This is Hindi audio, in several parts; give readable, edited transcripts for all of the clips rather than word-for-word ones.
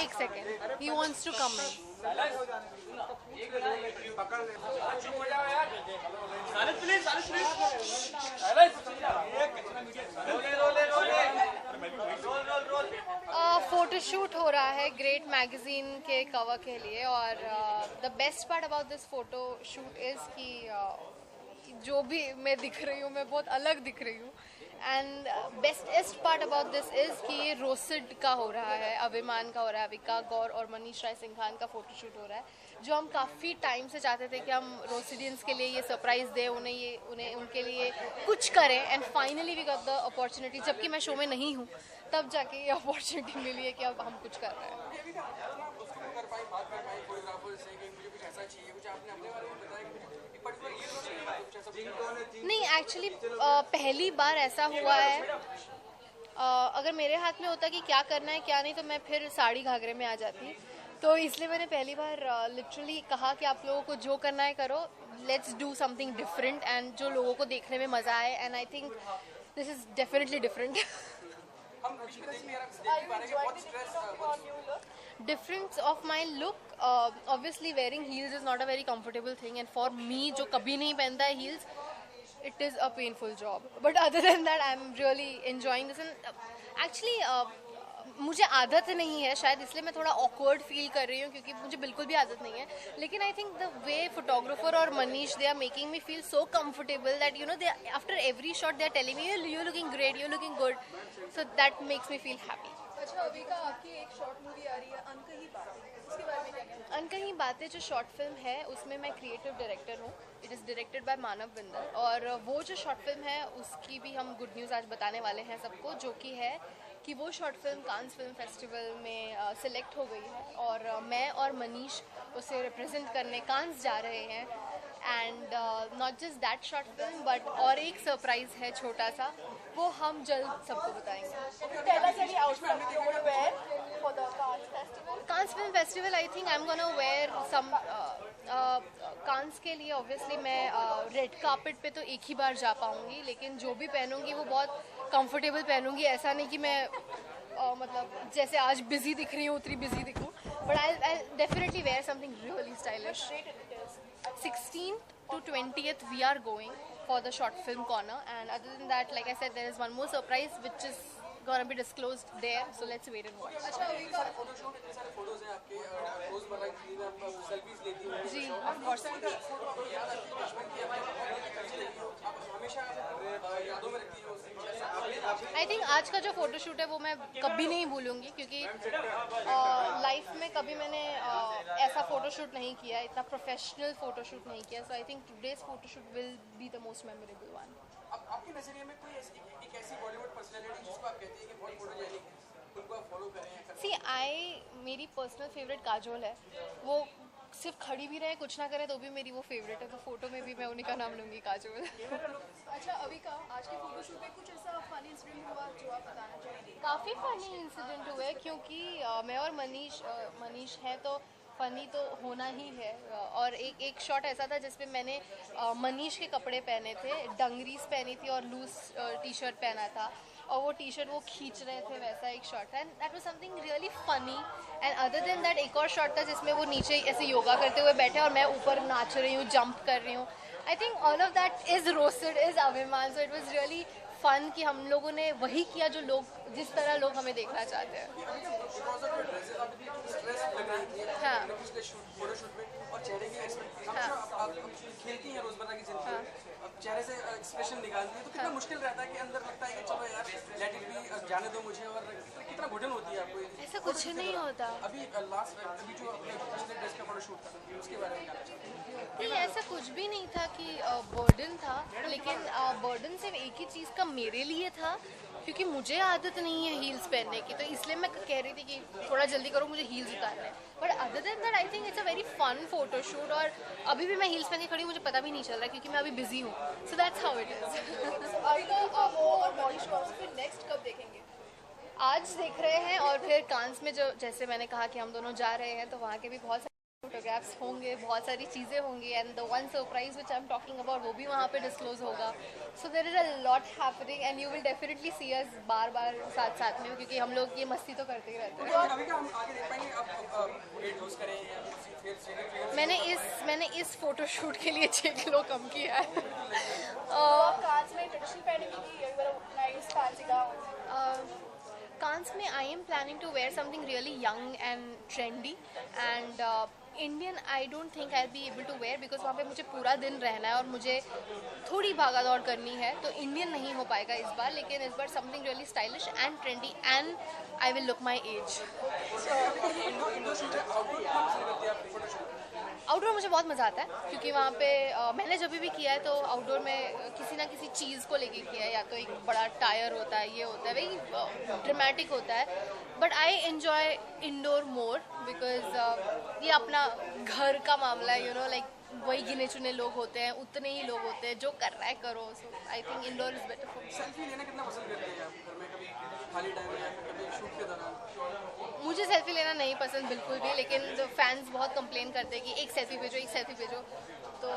एक second, he wants to come in. Photoshoot हो रहा है ग्रेट मैगजीन के कवर के लिए और the best part about this photo shoot is कि जो भी मैं दिख रही हूँ मैं बहुत अलग दिख रही हूँ. And best part about this is कि ये रोसिड का हो रहा है, अभिमान का हो रहा है, विका गौर और मनीष राय सिंघान का फोटोशूट हो रहा है, जो हम काफ़ी टाइम से चाहते थे कि हम रोसिडियंस के लिए ये सरप्राइज़ दें, उन्हें उनके लिए कुछ करें. And finally we got the opportunity. जबकि मैं शो में नहीं हूँ तब जाके ये अपॉर्चुनिटी मिली है कि अब हम कुछ कर रहे हैं. नहीं, एक्चुअली पहली बार ऐसा हुआ है. अगर मेरे हाथ में होता कि क्या करना है क्या नहीं तो मैं फिर साड़ी घाघरे में आ जाती. तो इसलिए मैंने पहली बार लिटरली कहा कि आप लोगों को जो करना है करो, let's do something different and जो लोगों को देखने में मज़ा आए. And I think this is definitely different. Difference of my look, obviously wearing heels is not a very comfortable thing and for me जो कभी नहीं पहनता है heels, it is a painful job. But other than that I'm really enjoying this and actually मुझे आदत नहीं है शायद, इसलिए मैं थोड़ा awkward feel कर रही हूँ क्योंकि मुझे बिल्कुल भी आदत नहीं है. लेकिन I think the way photographer और Manish they are making me feel so comfortable that you know they after every shot they are telling me you're looking great, you're looking good, so that makes me feel happy. अच्छा, अभी का आपकी एक शॉर्ट मूवी आ रही है अनकही बातें, उसके बारे में क्या कहना है? अनकही बातें जो शॉर्ट फिल्म है उसमें मैं क्रिएटिव डायरेक्टर हूँ. इट इज़ डायरेक्टेड बाय मानव बिंदल और वो जो शॉर्ट फिल्म है उसकी भी हम गुड न्यूज़ आज बताने वाले हैं सबको, जो कि है कि वो शॉर्ट फिल्म कांस फिल्म फेस्टिवल में सिलेक्ट हो गई है और मैं और मनीष उसे रिप्रेजेंट करने कांस जा रहे हैं. And not just that short film but और एक सरप्राइज़ है छोटा सा, वो हम जल्द सबको बताएंगे. Tell us any outfit you would wear for the Cannes Festival. Cannes film festival I think I am gonna wear some. Cannes के लिए ऑब्वियसली मैं रेड कार्पेट पे तो एक ही बार जा पाऊँगी, लेकिन जो भी पहनूंगी वो बहुत कंफर्टेबल पहनूंगी. ऐसा नहीं कि मैं मतलब जैसे आज बिजी दिख रही हूँ उतनी बिजी दिखूँ, but I definitely wear something really stylish. 16th to 20th we are going for the short film corner, and other than that like I said there is one more surprise which is gonna be disclosed there, so let's wait and watch. अच्छा, अभी का फोटोशूट इतने सारे फोटोज हैं आपके, रोजमर्रा की जिंदगी में आप सेल्फीज लेती हो. जी ऑफ कोर्स. आप हमेशा यादों में रखती हो. आई थिंक आज का जो फोटोशूट है वो मैं कभी नहीं भूलूंगी क्योंकि लाइफ में कभी मैंने ऐसा फोटोशूट नहीं किया, इतना प्रोफेशनल फोटोशूट नहीं किया. So I think today's photoshoot will be the most memorable one. आपके नजरिए में कोई एक ऐसी बॉलीवुड पर्सनैलिटी जिसको आप कहती है कि बहुत फोटोजेनिक है, उनको आप फॉलो करें या करें? सी मेरी पर्सनल फेवरेट काजोल है, वो सिर्फ खड़ी भी रहे कुछ ना करे तो भी मेरी वो फेवरेट है, तो फोटो में भी मैं उन्हीं का नाम लूँगी, काजोल। अच्छा अभी का आज के फोटोशूट में कुछ ऐसा फनी इंसिडेंट हुआ जो आप बताना चाहेंगे? काफ़ी फ़नी इंसिडेंट हुए क्योंकि मैं और मनीष है तो फ़नी तो होना ही है। और एक शॉट ऐसा था जिसमें मैंने मनीष के कपड़े पहने थे, डंगरीज पहनी थी और लूज टी शर्ट पहना था, और वो टी शर्ट वो खींच रहे थे, वैसा एक शॉट था and that was something really funny. And other than that एक और शॉट था जिसमें वो नीचे ऐसे योगा करते हुए बैठे और मैं ऊपर नाच रही हूँ, जंप कर रही हूँ। I think all of that is roasted, is अभिमान, so it was really fun कि हम लोगों ने वही किया जो लोग, जिस तरह लोग हमें देखना चाहते हैं। बिकॉज ऑफ योर ड्रेसेस आप इतनी स्ट्रेस लग रही थी हाँ। पिछले फोटोशूट में, और चेहरे के एक्सप्रेशन आप खेलती हैं रोजमर्रा की जिंदगी में, अब चेहरे से एक्सप्रेशन निकालती है तो कितना मुश्किल रहता है कि अंदर लगता है कि चलो यार लेट इट बी, जाने दो मुझे, और कितना घुटन होती है आपको? ऐसा कुछ नहीं होता। अभी अभी जो पिछले ड्रेस का फोटोशूट था उसके बारे में क्या? नहीं, ऐसा कुछ भी नहीं था कि बर्डन था, लेकिन बर्डन सिर्फ एक ही चीज़ का मेरे लिए था क्योंकि मुझे आदत नहीं है हील्स पहनने की, तो इसलिए मैं कह रही थी कि थोड़ा जल्दी करो, मुझे हील्स उतारना है। But other than that I think it's a very fun photoshoot, और अभी भी मैं हील्स पहन के खड़ी हूँ, मुझे पता भी नहीं चल रहा क्योंकि मैं अभी बिजी हूँ, so that's how it is. अभी का वो और बॉडी शॉट्स फिर नेक्स्ट कब देखेंगे? आज देख रहे हैं, और फिर कांस में जो जैसे मैंने कहा कि हम दोनों जा रहे हैं तो वहाँ के भी बहुत सारे फोटोग्राफ्स होंगे, बहुत सारी चीज़ें होंगी, and the one surprise which I am talking about वो भी वहाँ पे डिस्क्लोज होगा। So there is a lot happening and you will definitely see us बार बार साथ साथ में, क्योंकि हम लोग ये मस्ती तो करते ही रहते हैं। अभी का हम आगे देख पाएंगे आप वेट लॉस करें या फिर मैंने इस फोटोशूट के लिए 6 किलो कम किया है। आप कांच में ट्रेडिशनल पहनेंगे कि एक बार नाइस फैंसी गाउन? कांस में I am planning to wear something really young and trendy and Indian. I don't think I be able to wear because वहाँ पे मुझे पूरा दिन रहना है और मुझे थोड़ी भागा दौड़ करनी है, तो इंडियन नहीं हो पाएगा इस बार, लेकिन इस बार something really stylish and trendy and I will look my age. Outdoor मुझे बहुत मज़ा आता है क्योंकि वहाँ पे मैंने जब भी किया है तो आउटडोर में किसी ना किसी चीज़ को लेके किया है, या तो एक बड़ा टायर होता है, ये होता है, वही ड्रामेटिक होता है। But I enjoy indoor more because ये अपना घर का मामला है, यू नो, लाइक वही गिने चुने लोग होते हैं, उतने ही लोग होते हैं, जो कर रहा है करो। So I think indoor is better for me. Selfie लेना कितना पसंद करते हैं आप घर में, कभी खाली टाइम में या फिर कभी शूट के दौरान? मुझे सेल्फी लेना नहीं पसंद बिल्कुल भी, लेकिन जो फैंस बहुत कंप्लेन करते हैं कि एक सेल्फी भेजो, एक सेल्फी भेजो, तो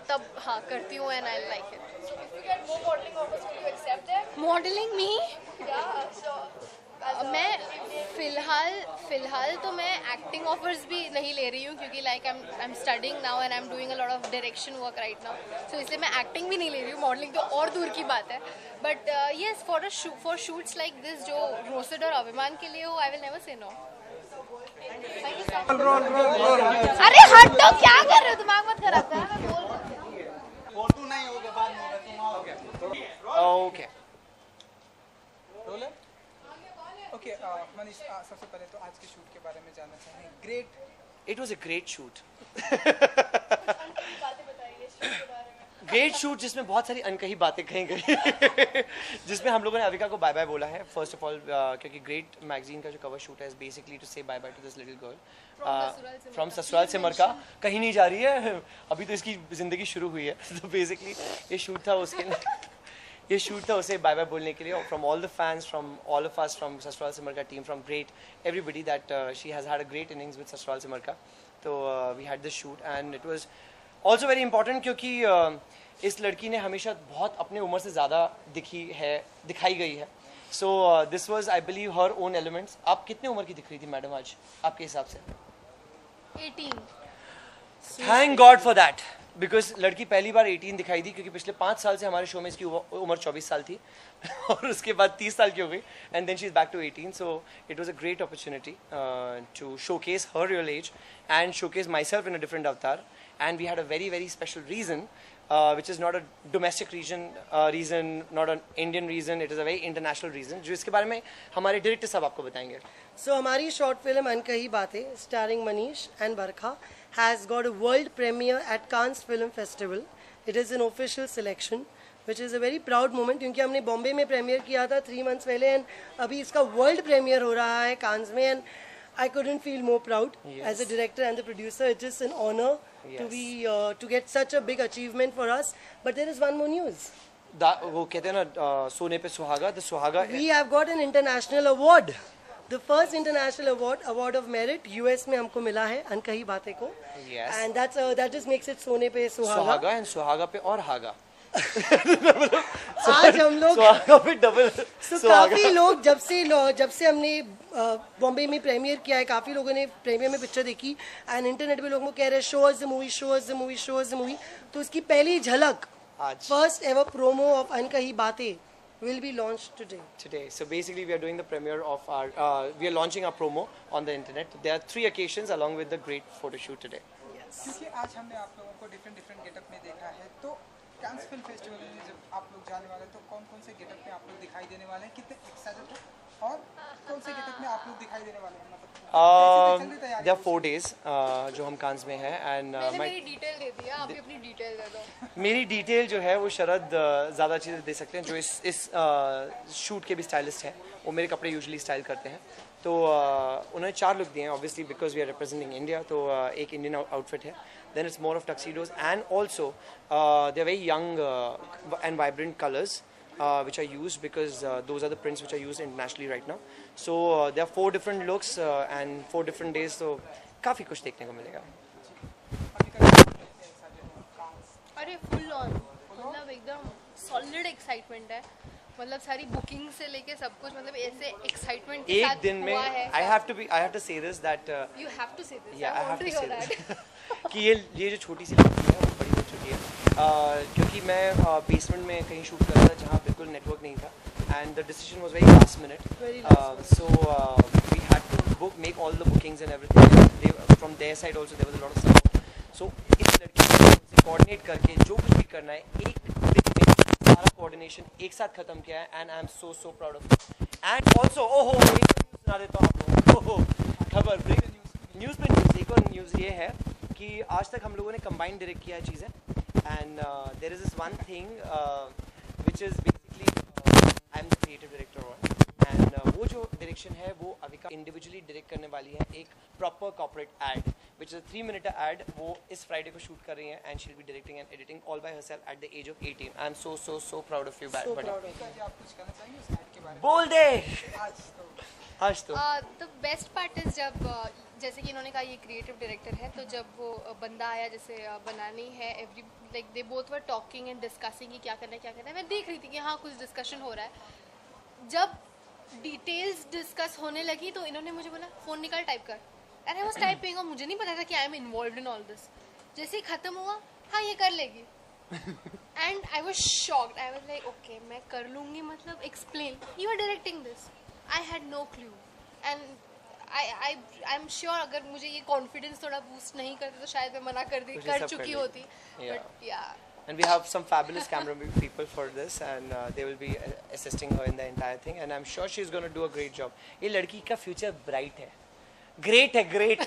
तब हाँ करती हूँ and I like it. So if you get more modeling offers, will you accept it? Modelling me Yeah. So मैं फिलहाल तो मैं एक्टिंग ऑफर्स भी नहीं ले रही हूँ क्योंकि like I am studying now and I am doing a lot of direction work right now, so इसलिए मैं एक्टिंग भी नहीं ले रही हूँ, मॉडलिंग तो और दूर की बात है। But yes, for shoots like this जो रोस्टेड और अभिमान के लिए हो, I will never say no. अरे हट तो, क्या कर रहे हो, दिमाग मत खराब कर, मैं बोल रही हूँ। फोटो नहीं होगा, बाद में होगा, तुम आओगे। Okay roller okay. मनीष, सबसे पहले तो आज के शूट के बारे में जानना चाहेंगे। Great, it was a great shoot. बातें बताइए शूट के बारे में। ग्रेट शूट जिसमें बहुत सारी अनकही बातें कही गई जिसमें हम लोगों ने अविका को बाय बाय बोला है फर्स्ट ऑफ ऑल, क्योंकि ग्रेट मैगजीन का जो कवर शूट है basically to say bye bye to this little girl from ससुराल से मरका। कहीं नहीं जा रही है, अभी तो इसकी जिंदगी शुरू हुई है। तो बेसिकली ये शूट था उसे बाय बाय बोलने के लिए, from all the fans, from all of us, from ससुराल से Marka team, from great everybody, that she has had a great innings with Sasural से मरका। तो we had this shoot and it was also very important क्योंकि इस लड़की ने हमेशा बहुत अपने उम्र से ज़्यादा दिखाई गई है। So this was I believe her own elements. आप कितने उम्र की दिख रही थी मैडम आज आपके हिसाब से? 18। Thank God for that, because लड़की पहली बार 18 दिखाई दी, क्योंकि पिछले 5 साल से हमारे शो में इसकी उम्र 24 साल थी और उसके बाद 30 साल की हो गई, and then she is back to 18। So it was a great opportunity to showcase her real age and showcase myself in a different avatar, and we had a very very special reason which is not a domestic reason, not an Indian reason, it is a very international reason, जो इसके बारे में हमारे डायरेक्टर साहब आपको बताएंगे। So हमारी शॉर्ट फिल्म अनकही बातें starring Manish and Barkha has got a world premiere at Cannes Film Festival. It is an official selection which is a very proud moment, क्योंकि हमने बॉम्बे में प्रीमियर किया था 3 months पहले एंड अभी इसका वर्ल्ड प्रीमियर हो रहा है कांस में and I couldn't feel more proud as a director and the producer. It's just an honor to be to get such a big achievement for us. But there is one more news. वो कहते हैं ना सोने पे सुहागा, the सुहागा. We have got an international award. The first international award of merit US में हमको मिला है अनकही बातें को. Yes. And that just makes it सोने पे सुहागा. सुहागा and सुहागा पे और हागा. आज हम लोग सुहागा पे डबल. काफी लोग जब से हमने बॉम्बे में प्रीमियर किया है, काफी लोगों ने प्रीमियर में पिक्चर देखी एंड इंटरनेट पे लोगों को कह रहे हैं show us the movie, show us the movie, show us the movie. तो उसकी पहली झलक आज फर्स्ट एवर प्रोमो ऑफ अनकही बातें will be launched today. So basically we are doing the premiere of our we are launching our promo on the internet. There are 3 occasions along with the great photo shoot today. क्योंकि आज हमने आप लोगों को डिफरेंट गेटअप में देखा है, तो कांस फिल्म फेस्टिवल में जब आप लोग जाने वाले तो कौन कौन से गेटअप में आप लोग दिखाई देने वाले हैं, कितने एक्साइटेड हो और कौन से गेटअप में आप लोग दिखाई देने वाले हैं? मतलब There are 4 days जो हम कांस में हैं and मैंने मेरी डिटेल दे दिया, आप भी अपनी डिटेल दे दो. मेरी डिटेल जो है वो शरद ज़्यादा चीज़ें दे सकते हैं, जो इस शूट के भी स्टाइलिस्ट हैं. वो मेरे कपड़े यूजुअली स्टाइल करते हैं, तो उन्होंने 4 लुक दिए हैं obviously because we are representing India. तो एक इंडियन आउटफिट है, then it's more of tuxedos and also they are very young and vibrant colours which are used because those are the prints which are used internationally right now. So there are 4 different looks and 4 different days, so काफ़ी कुछ देखने को मिलेगा. अरे फुल ऑन, मतलब एकदम सॉलिड एक्साइटमेंट है. मतलब सारी बुकिंग से लेके सब कुछ, मतलब ऐसे एक्साइटमेंट के साथ एक दिन में हुआ है. I have to say this that You have to say this. yeah, I I have want to to say hear this that. कि ये जो छोटी सी लड़की है वो बड़ी हो चुकी है. क्योंकि मैं बेसमेंट में कहीं शूट कर रहा था जहाँ बिल्कुल नेटवर्क नहीं था and the decision was very last minute. So we had to make all the bookings and everything. From their side also there was a lot of support. So इस लड़की से कोऑर्डिनेट करके जो कुछ भी करना है एक दिन में सारा कोऑर्डिनेशन एक साथ खत्म किया है and I am so proud of it. And also ओहो सुना देता हूँ आप लोगों को खबर न्यूज़ पे न्यूज़. एक और न्यूज़ ये है कि आज तक हम लोगों ने कंबाइंड डायरेक्ट किया है चीज़ें and there is this one thing which is basically I am the creative director and वो जो डायरेक्शन है वो अविका इंडिविजुअली डायरेक्ट करने वाली है एक proper corporate ad which is 3 minute ad. वो इस फ्राइडे को शूट कर रही हैं and she will be directing and editing all by herself at the age of 18. I am so proud of you. आप कुछ कहना चाहेंगे उस एड के बारे में? बोल दे आज तो द बेस्ट पार्ट इज जब जैसे कि इन्होंने कहा ये क्रिएटिव डायरेक्टर है, तो जब वो बंदा आया जैसे बनानी है every like they both were talking and discussing कि क्या करना है. मैं देख रही थी कि हाँ कुछ डिस्कशन हो रहा है. जब डिटेल्स डिस्कस होने लगी तो इन्होंने मुझे बोला फ़ोन निकाल टाइप कर. एंड आई वाज टाइपिंग और मुझे नहीं पता था कि I am involved in all this. जैसे ही ख़त्म हुआ हाँ ये कर लेगी and I was shocked. I was like okay मैं कर लूँगी, मतलब explain you are directing this. I had no clue and I am sure अगर मुझे ये कॉन्फिडेंस थोड़ा बूस्ट नहीं करते तो शायद मैं मना कर चुकी होती. बट या And we have some fabulous camera people for this and they will be assisting her in the entire thing and I'm sure she's going to do a great job. ये लड़की का future bright है. Great है, great.